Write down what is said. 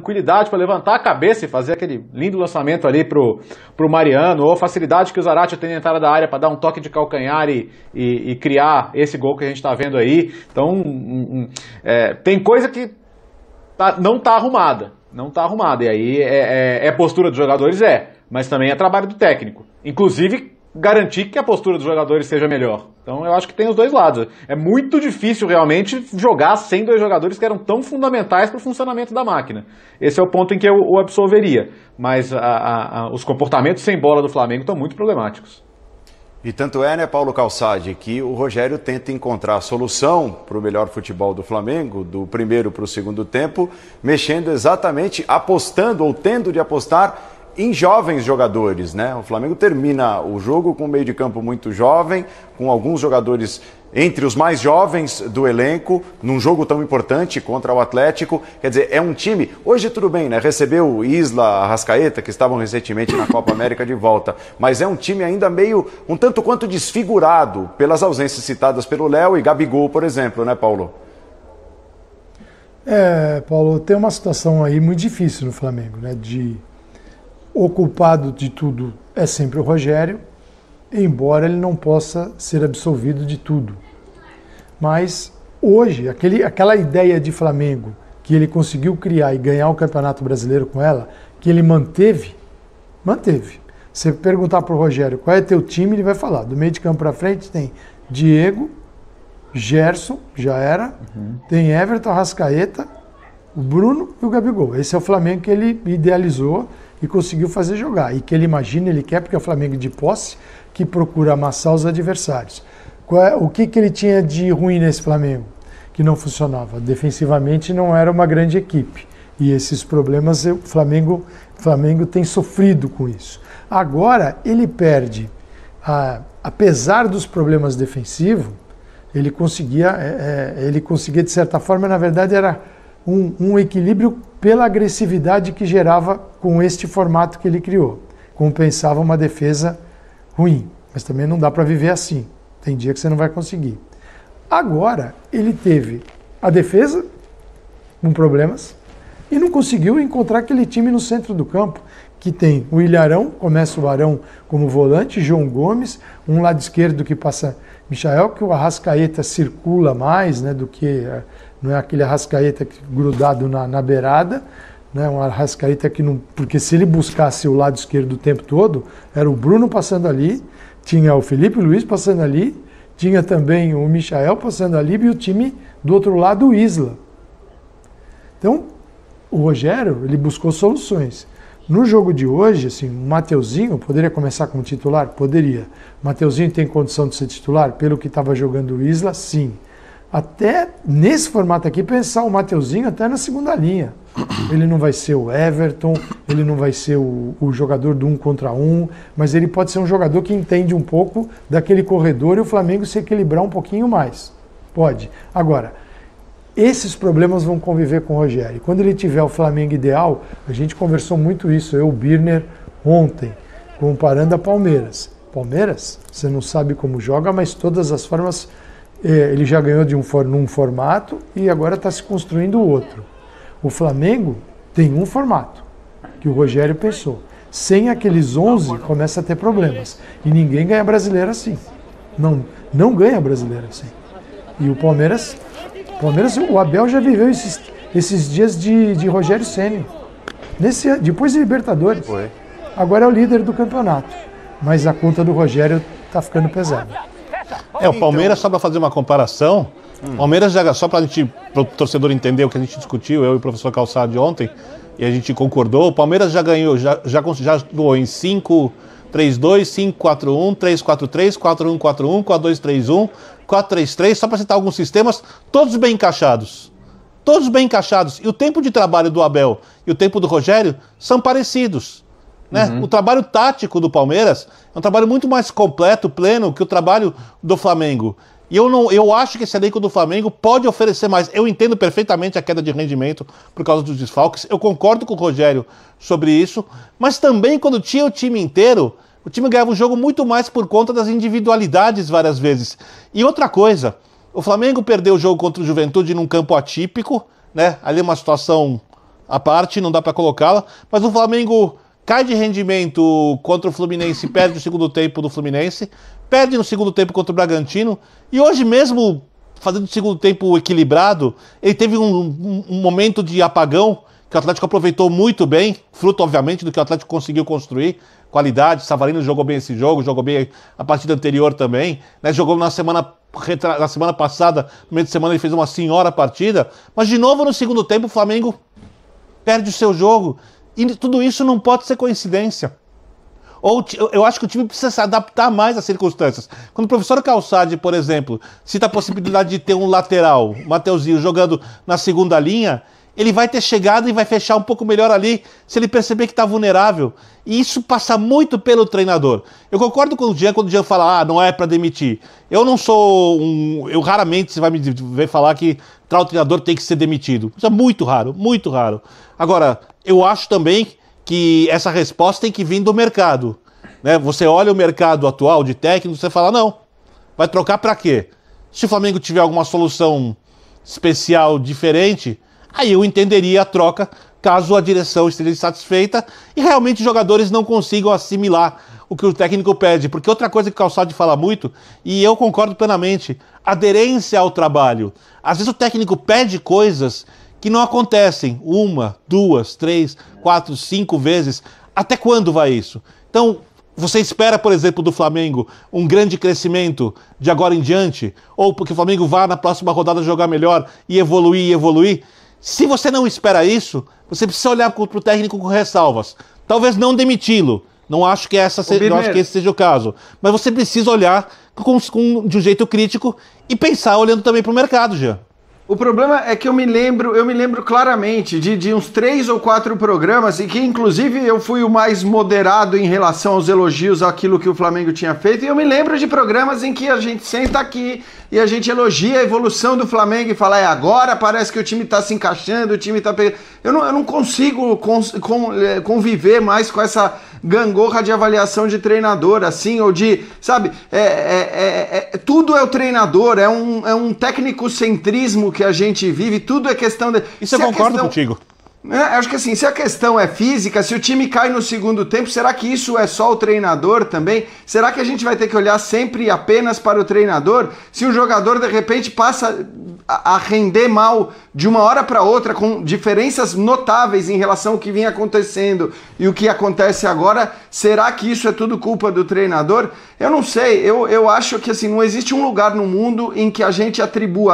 tranquilidade para levantar a cabeça e fazer aquele lindo lançamento ali pro Mariano, ou a facilidade que o Zarate tem na entrada da área para dar um toque de calcanhar e criar esse gol que a gente está vendo aí. Então, tem coisa que não está arrumada. Não está arrumada. E aí é postura dos jogadores, mas também é trabalho do técnico. Inclusive, garantir que a postura dos jogadores seja melhor. Então eu acho que tem os dois lados. É muito difícil realmente jogar sem dois jogadores que eram tão fundamentais para o funcionamento da máquina. Esse é o ponto em que eu o absolveria. Mas os comportamentos sem bola do Flamengo estão muito problemáticos. E tanto é, né, Paulo Calçade, que o Rogério tenta encontrar a solução para o melhor futebol do Flamengo, do primeiro para o segundo tempo, mexendo exatamente, apostando ou tendo de apostar em jovens jogadores, né? O Flamengo termina o jogo com um meio de campo muito jovem, com alguns jogadores entre os mais jovens do elenco, num jogo tão importante contra o Atlético. Quer dizer, é um time... Hoje tudo bem, né? Recebeu Isla, Arrascaeta, que estavam recentemente na Copa América de volta, mas é um time ainda meio, um tanto quanto desfigurado pelas ausências citadas pelo Léo e Gabigol, por exemplo, né, Paulo? Paulo, tem uma situação aí muito difícil no Flamengo, né? O culpado de tudo é sempre o Rogério, embora ele não possa ser absolvido de tudo. Mas hoje, aquela ideia de Flamengo que ele conseguiu criar e ganhar o Campeonato Brasileiro com ela, que ele manteve. Se perguntar para o Rogério qual é teu time, ele vai falar. Do meio de campo para frente tem Diego, Gerson, já era, tem Everton, Arrascaeta, o Bruno e o Gabigol. Esse é o Flamengo que ele idealizou e conseguiu fazer jogar. E que ele imagina, ele quer, porque é o Flamengo de posse, que procura amassar os adversários. O que ele tinha de ruim nesse Flamengo? Que não funcionava. Defensivamente não era uma grande equipe. E esses problemas o Flamengo tem sofrido com isso. Agora ele perde, apesar dos problemas defensivos, ele conseguia de certa forma, na verdade era um equilíbrio pela agressividade que gerava com este formato que ele criou. Compensava uma defesa ruim, mas também não dá para viver assim. Tem dia que você não vai conseguir. Agora, ele teve a defesa com problemas e não conseguiu encontrar aquele time no centro do campo, que tem o Ilharão, começa o Arão como volante, João Gomes, um lado esquerdo que passa Michael, que o Arrascaeta circula mais, né, do que... Não é aquele Arrascaeta grudado na beirada, né? Um Arrascaeta que não... Porque se ele buscasse o lado esquerdo o tempo todo, era o Bruno passando ali, tinha o Felipe Luiz passando ali, tinha também o Michael passando ali e o time do outro lado, o Isla. Então, o Rogério, ele buscou soluções. No jogo de hoje, assim, o Mateuzinho poderia começar como titular? Poderia. O Mateuzinho tem condição de ser titular? Pelo que estava jogando o Isla, sim. Até nesse formato aqui, pensar o Mateuzinho até na segunda linha. Ele não vai ser o Everton, ele não vai ser o jogador do 1 contra 1, mas ele pode ser um jogador que entende um pouco daquele corredor e o Flamengo se equilibrar um pouquinho mais. Pode. Agora, esses problemas vão conviver com o Rogério. Quando ele tiver o Flamengo ideal, a gente conversou muito isso, eu, o Birner, ontem, comparando a Palmeiras. Palmeiras, você não sabe como joga, mas todas as formas... Ele já ganhou num formato e agora está se construindo outro. O Flamengo tem um formato que o Rogério pensou. Sem aqueles 11, começa a ter problemas. E ninguém ganha brasileiro assim. Não ganha brasileiro assim. E o Palmeiras, o Abel já viveu esses dias de Rogério Ceni. Depois de Libertadores. Foi. Agora é o líder do campeonato. Mas a conta do Rogério está ficando pesada. O Palmeiras, só para fazer uma comparação, Palmeiras já, só para o torcedor entender o que a gente discutiu, eu e o professor Calçade ontem, e a gente concordou, o Palmeiras já ganhou, já atuou em 5-3-2, 5-4-1, 3-4-3, 4-1-4-1, 4-2-3-1, 4-3-3, só para citar alguns sistemas, todos bem encaixados. Todos bem encaixados. E o tempo de trabalho do Abel e o tempo do Rogério são parecidos. Né? O trabalho tático do Palmeiras é um trabalho muito mais completo, pleno, que o trabalho do Flamengo. E eu acho que esse elenco do Flamengo pode oferecer mais. Eu entendo perfeitamente a queda de rendimento por causa dos desfalques. Eu concordo com o Rogério sobre isso. Mas também, quando tinha o time inteiro, o time ganhava o jogo muito mais por conta das individualidades várias vezes. E outra coisa, o Flamengo perdeu o jogo contra o Juventude num campo atípico, né? Ali uma situação à parte, não dá para colocá-la, mas o Flamengo cai de rendimento contra o Fluminense, perde o segundo tempo do Fluminense, perde no segundo tempo contra o Bragantino, e hoje mesmo, fazendo o segundo tempo equilibrado, ele teve um momento de apagão, que o Atlético aproveitou muito bem, fruto, obviamente, do que o Atlético conseguiu construir, qualidade. Savarino jogou bem esse jogo, jogou bem a partida anterior também, né? Jogou na semana passada, no meio de semana ele fez uma senhora partida, mas de novo no segundo tempo o Flamengo perde o seu jogo, e tudo isso não pode ser coincidência. Ou eu acho que o time precisa se adaptar mais às circunstâncias. Quando o professor Calçade, por exemplo, cita a possibilidade de ter um lateral, o Mateuzinho, jogando na segunda linha, ele vai ter chegado e vai fechar um pouco melhor ali se ele perceber que está vulnerável. E isso passa muito pelo treinador. Eu concordo com o Jean quando o Jean fala, não é para demitir. Eu não sou eu raramente você vai me ver falar que tal treinador tem que ser demitido. Isso é muito raro, muito raro. Agora, eu acho também que essa resposta tem que vir do mercado, né? Você olha o mercado atual de técnico, você fala, não, vai trocar para quê? Se o Flamengo tiver alguma solução especial diferente, aí eu entenderia a troca, caso a direção esteja insatisfeita e realmente os jogadores não consigam assimilar o que o técnico pede. Porque outra coisa que o Calçade fala muito, e eu concordo plenamente, aderência ao trabalho. Às vezes o técnico pede coisas que não acontecem 1, 2, 3, 4, 5 vezes. Até quando vai isso? Então, você espera, por exemplo, do Flamengo um grande crescimento de agora em diante? Ou porque o Flamengo vá na próxima rodada jogar melhor e evoluir? Se você não espera isso, você precisa olhar para o técnico com ressalvas. Talvez não demiti-lo. Não acho que não acho que esse seja o caso. Mas você precisa olhar de um jeito crítico e pensar olhando também para o mercado, Jean. O problema é que eu me lembro claramente de uns 3 ou 4 programas em que, inclusive, eu fui o mais moderado em relação aos elogios àquilo que o Flamengo tinha feito, e eu me lembro de programas em que a gente senta aqui e a gente elogia a evolução do Flamengo e fala, agora parece que o time tá se encaixando, o time tá pegando... Eu não consigo conviver mais com essa gangorra de avaliação de treinador, assim, ou de, sabe, tudo é o treinador, é um técnico-centrismo que a gente vive, tudo é questão de... Isso eu concordo contigo. Acho que assim, se a questão é física, se o time cai no segundo tempo, será que isso é só o treinador também? Será que a gente vai ter que olhar sempre apenas para o treinador? Se um jogador de repente passa a render mal de uma hora para outra, com diferenças notáveis em relação ao que vinha acontecendo e o que acontece agora, será que isso é tudo culpa do treinador? Eu não sei, eu acho que assim, não existe um lugar no mundo em que a gente atribua